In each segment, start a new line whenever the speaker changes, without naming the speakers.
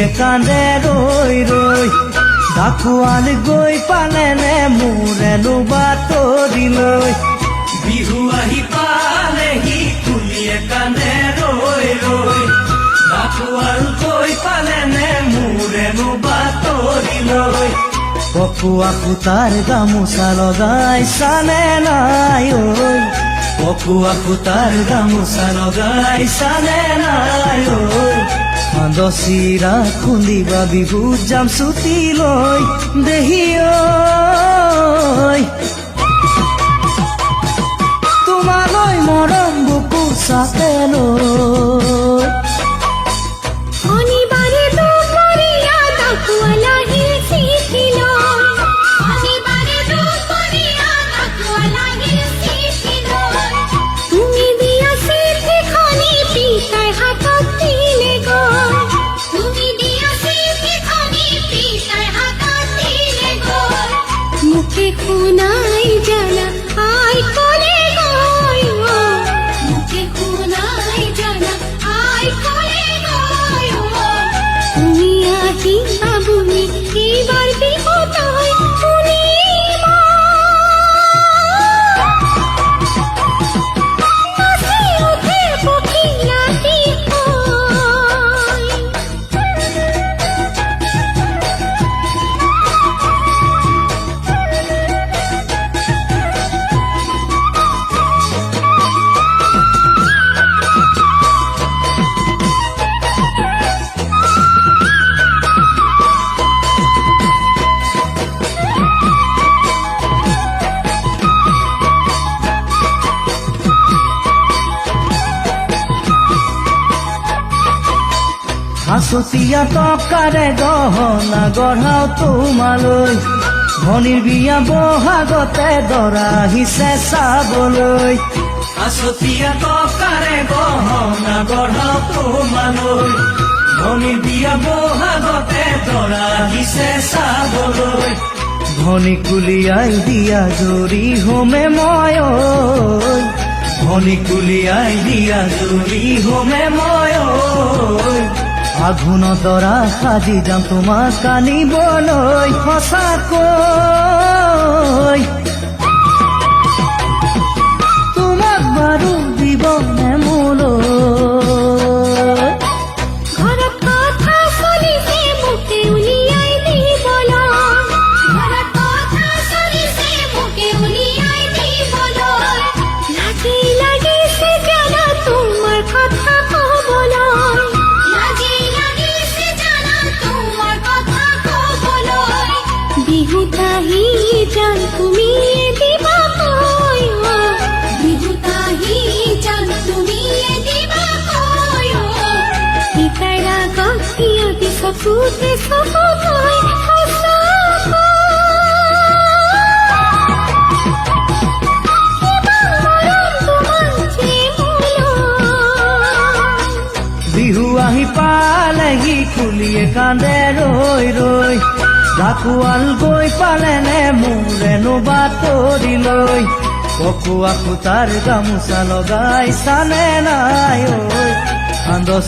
কুলিয়ে কান্দে ৰৈ ৰৈ ডাকুৱাল গৈ পালেনে মোৰেনো বাতৰিলৈ বিহু আহি পালেহি কুলিয়ে কান্দে ৰৈ ৰৈ ডাকুৱাল গৈ পালেনে মোৰেনো বাতৰিলৈ পকুৱা সূতাৰ গামোচা লগাইছানে নাই ঐ পকুৱা সূতাৰ গামোচা লগাইছানে নাই ঐ চিৰা খুন্দিবা বিহু যাম ছুটি লৈ দেহি তোমালৈ মৰম বুকু চাপে লৈ
খুনাই জানা আই কোলে গয় মুখে খুনাই জানা আই কোলে গয় তুমি আহি বাবুনি এবার বিপদায় তুমি মাঝে উঠে পক্ষী নাতি
হাঁচতীয়া টকাৰে গহনা গঢ়াও তোমালৈ ভনীৰ বিয়া বহাগতে দৰা আহিছে চাবলৈ হাঁচতীয়া টকাৰে গহনা গঢ়াও তোমালৈ ভনীৰ বিয়া বহাগতে দৰা আহিছে চাবলৈ ভনী কুলিয়াই দিয়া জৰি হোমে মই ভনী কুলিয়াই দিয়া জৰি হোমে মই আঘোণ দৰা সাজি যাম তোমাক কানিবলৈ সঁচাকৈ তোমাক বাৰু দিবনে মোলৈ
ঘৰত কথা চলিছে মুখে উলিয়াই দিবলৈ ঘৰত কথা চলিছে মুখে উলিয়াই দিবলৈ লাজি লাগিছে জানা তোমাৰ কথা ক'বলৈ লাজি লাগিছে জানা তোমাৰ কথা ক'বলৈ বিহুত আহি যান তুমি দিবা কৈ বিহুত আহি যান তুমি দিবা কৈ পিতাই ৰাগত সিহঁতি চকুতে চকু কৈ
বিহু আহি পালেহি কুলিয়ে কান্দে ৰৈ ৰৈ ডাকুৱাল গৈ পালেনে মোৰেনো বাতৰিলৈ পকুৱা সূতাৰ গামোচা লগাইছানে নাই ঐ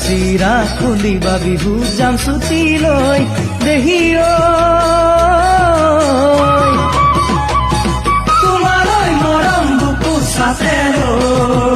চিৰা খুন্দিবা বিহু যাম ছুটি লৈ দেহি তোমালৈ মৰম বুকু চাপে লৈ